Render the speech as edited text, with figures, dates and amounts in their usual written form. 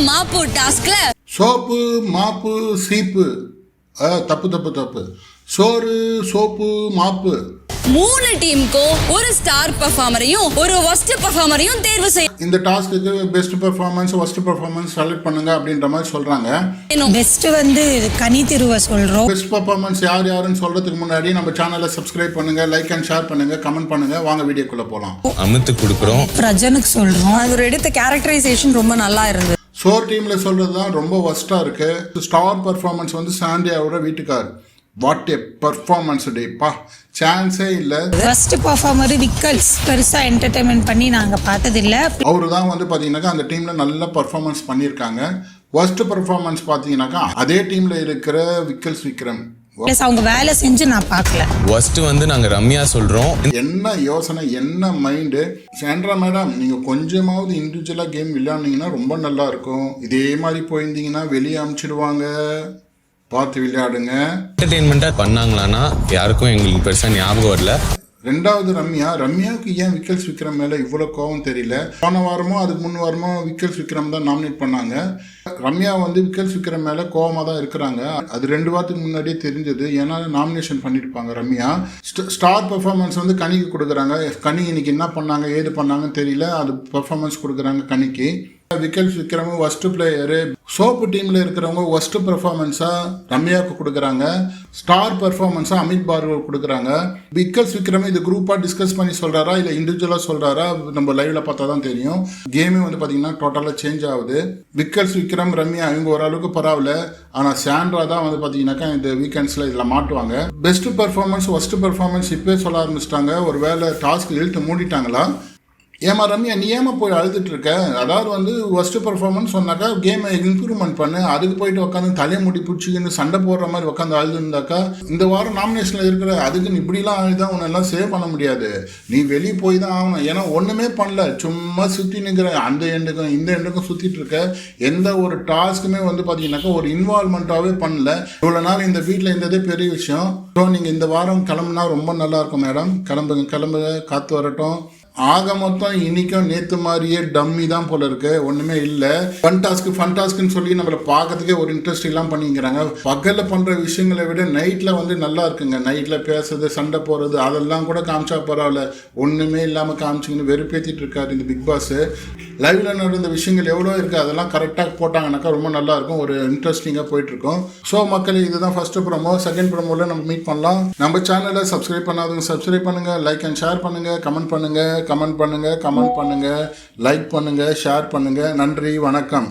மாப்பு டாஸ்க்ல soap மாப்பு சீப்பு தப்பு சோறு சோப்பு மாப்பு 3 டீமுக்கும் ஒரு ஸ்டார் பெர்ஃபார்மரையும் ஒரு வொஸ்ட் பெர்ஃபார்மரையும் தேர்வு செய்யணும். இந்த டாஸ்க்கு best performance worst performance select பண்ணுங்க அப்படின்ற மாதிரி சொல்றாங்க. பெஸ்ட் வந்து கனி திருவ சொல்றோம். பெஸ்ட் பெர்ஃபார்மன்ஸ் யாருன்னு சொல்றதுக்கு முன்னாடி நம்ம சேனலை சப்ஸ்கிரைப் பண்ணுங்க, லைக் அண்ட் ஷேர் பண்ணுங்க, கமெண்ட் பண்ணுங்க. வாங்க வீடியோக்குள்ள போலாம். அமித்து கொடுக்குறோம், பிரஜனுக்கு சொல்றோம். அவர் எடுத்த கேரக்டரைசேஷன் ரொம்ப நல்லா இருந்தது. சோர் டீம்ல சொல்றது தான் ரொம்ப வொஸ்டா இருக்கு. ஸ்டார் பெர்ஃபார்மன்ஸ் வந்து சாண்டியாவோட வீட்டுக்கார். வாட் ஏ பெர்ஃபார்மன்ஸ் டேப்பா, சான்ஸே இல்ல. ஃபர்ஸ்ட் பெர்ஃபார்மர் விக்கல்ஸ் பெருசா என்டர்டெயின்மெண்ட் பண்ணி நாங்க பார்த்தது இல்ல. அவரு தான் வந்து பாத்தீங்கன்னாக்கா அந்த டீம்ல நல்ல பெர்ஃபார்மன்ஸ் பண்ணியிருக்காங்க. வொஸ்ட் பெர்ஃபார்மன்ஸ் பாத்தீங்கன்னாக்கா அதே டீம்ல இருக்கிற விக்கல்ஸ் விக்ரம். அவங்க வேலை செஞ்சு நான் பார்க்கல. ஃபர்ஸ்ட் வந்து நாங்க ரம்யா சொல்றோம். என்ன யோசனை, என்ன மைண்டு. சாண்ட்ரா மேடம், நீங்க கொஞ்சமாவது இண்டிவிஜுவலா கேம் விளையாடுனீங்கன்னா ரொம்ப நல்லா இருக்கும். இதே மாதிரி போயிருந்தீங்கன்னா வெளியே அனுப்பிச்சிடுவாங்க. பார்த்து விளையாடுங்க. என்டர்டெயின்மெண்டா பண்ணாங்களான்னா யாருக்கும் எங்களுக்கு பெருசா ஞாபகம் வரல. ரெண்டாவது ரம்யாவுக்கு ஏன் விக்கல்ஸ் விக்ரம் மேல இவ்வளவு கோவம் தெரியல. போன வாரமோ அதுக்கு முன் வாரமோ விக்கல்ஸ் விக்ரம் தான் நாமினேட் பண்ணாங்க. ரம்யா வந்து விக்கல்ஸ் விக்ரம் மேல கோவமா தான் இருக்கிறாங்க. அது 2 வாரத்துக்கு முன்னாடியே தெரிஞ்சது. ஏன்னா நாமினேஷன் பண்ணிருப்பாங்க ரம்யா. ஸ்டார் பெர்ஃபார்மன்ஸ் வந்து கனிக்கு கொடுக்குறாங்க. கனி இன்னைக்கு என்ன பண்ணாங்க ஏது பண்ணாங்கன்னு தெரியல. அது பெர்ஃபார்மன்ஸ் கொடுக்குறாங்க கனிக்கு. Vikkals Vikram worst player. Soap டீம்ல இருக்கிறவங்க வொஸ்ட் பெர்ஃபார்மன்ஸா ரம்யாவுக்கு கொடுக்குறாங்க. ஸ்டார் பெர்ஃபார்மன்ஸா அமித் பார்கவ் கொடுக்குறாங்க. விக்கல்ஸ் விக்ரம் இது குரூப்பா டிஸ்கஸ் பண்ணி சொல்றாரா இல்ல இண்டிவிஜுவலா சொல்றாரா நம்ம லைவ்ல பார்த்தா தான் தெரியும். கேமே வந்து பாத்தீங்கன்னா டோட்டலா சேஞ்ச் ஆகுது. விக்கல்ஸ் விக்ரம் ரம்யா இவங்க ஓரளவுக்கு பரவாயில்ல. ஆனா சாண்ட்ரா தான் வந்து பாத்தீங்கன்னாக்கா இந்த வீக்கெண்ட்ஸ்ல இதுல மாட்டுவாங்க. பெஸ்ட் பெர்ஃபார்மன்ஸ் வொஸ்ட் பெர்ஃபார்மன்ஸ் இப்பவே சொல்ல ஆரம்பிச்சிட்டாங்க. ஒரு வேலை டாஸ்க் இழுத்து மூடிட்டாங்களா? ஏமா ரம்யா, நீ ஏமா போய் அழுதுட்டு இருக்க? அதாவது வந்து ஒஸ்ட் பெர்ஃபார்மன்ஸ் சொன்னாக்கா கேமை இம்ப்ரூவ்மெண்ட் பண்ணு. அதுக்கு போயிட்டு உட்காந்து தலைமுடி பிடிச்சிக்கின்னு சண்டை போடுற மாதிரி உட்காந்து அழுதுருந்தாக்கா இந்த வாரம் நாமினேஷன்ல இருக்கிற அதுக்கு நீ இப்படிலாம் அழுதா உன்னெல்லாம் சேவ் பண்ண முடியாது. நீ வெளியே போய் தான் ஆகணும். ஏன்னா ஒண்ணுமே பண்ணல, சும்மா சுத்தி நிற்கிற. அந்த எண்டுக்கும் இந்த எண்டுக்கும் சுத்திட்டு இருக்க. எந்த ஒரு டாஸ்க்குமே வந்து பாத்தீங்கன்னாக்கா ஒரு இன்வால்மெண்ட்டாவே பண்ணல. இவ்வளவு நாள் இந்த வீட்டில் இருந்ததே பெரிய விஷயம். ஸோ நீங்க இந்த வாரம் கிளம்புனா ரொம்ப நல்லா இருக்கும் மேடம். கிளம்புங்க, காத்து வரட்டும். ஆக மொத்தம் இன்னைக்கும் நேத்து மாதிரியே டம்மி தான் போல இருக்கு. ஒண்ணுமே இல்ல. ஃபன் டாஸ்க்னு சொல்லி நம்மள பார்க்கறதுக்கே ஒரு இன்ட்ரெஸ்ட் எல்லாம் பண்ணிக்கிறாங்க. பகல்ல பண்ற விஷயங்களை விட நைட்ல வந்து நல்லா இருக்குங்க. நைட்ல பேசுறது, சண்டை போறது, அதெல்லாம் கூட காமிச்சா பரவாயில்ல. ஒண்ணுமே இல்லாம காமிச்சிங்கன்னு வெறுப்பேத்திட்டு இருக்காரு இந்த பிக் பாஸ். லைவ்ல நடந்த விஷயங்கள் எவ்வளோ இருக்கு, அதெல்லாம் கரெக்டா போட்டாங்கன்னாக்கா ரொம்ப நல்லா இருக்கும். ஒரு இன்ட்ரெஸ்டிங்கா போயிட்டு இருக்கும். ஸோ மக்கள், இதுதான் ஃபர்ஸ்ட் ப்ரோமோ. செகண்ட் ப்ரோமோல நம்ம மீட் பண்ணலாம். நம்ம சேனலை சப்ஸ்கிரைப் பண்ணாதவங்க சப்ஸ்கிரைப் பண்ணுங்க, லைக் அண்ட் ஷேர் பண்ணுங்க, கமெண்ட் பண்ணுங்க, லைக் பண்ணுங்க, ஷேர் பண்ணுங்க. நன்றி, வணக்கம்.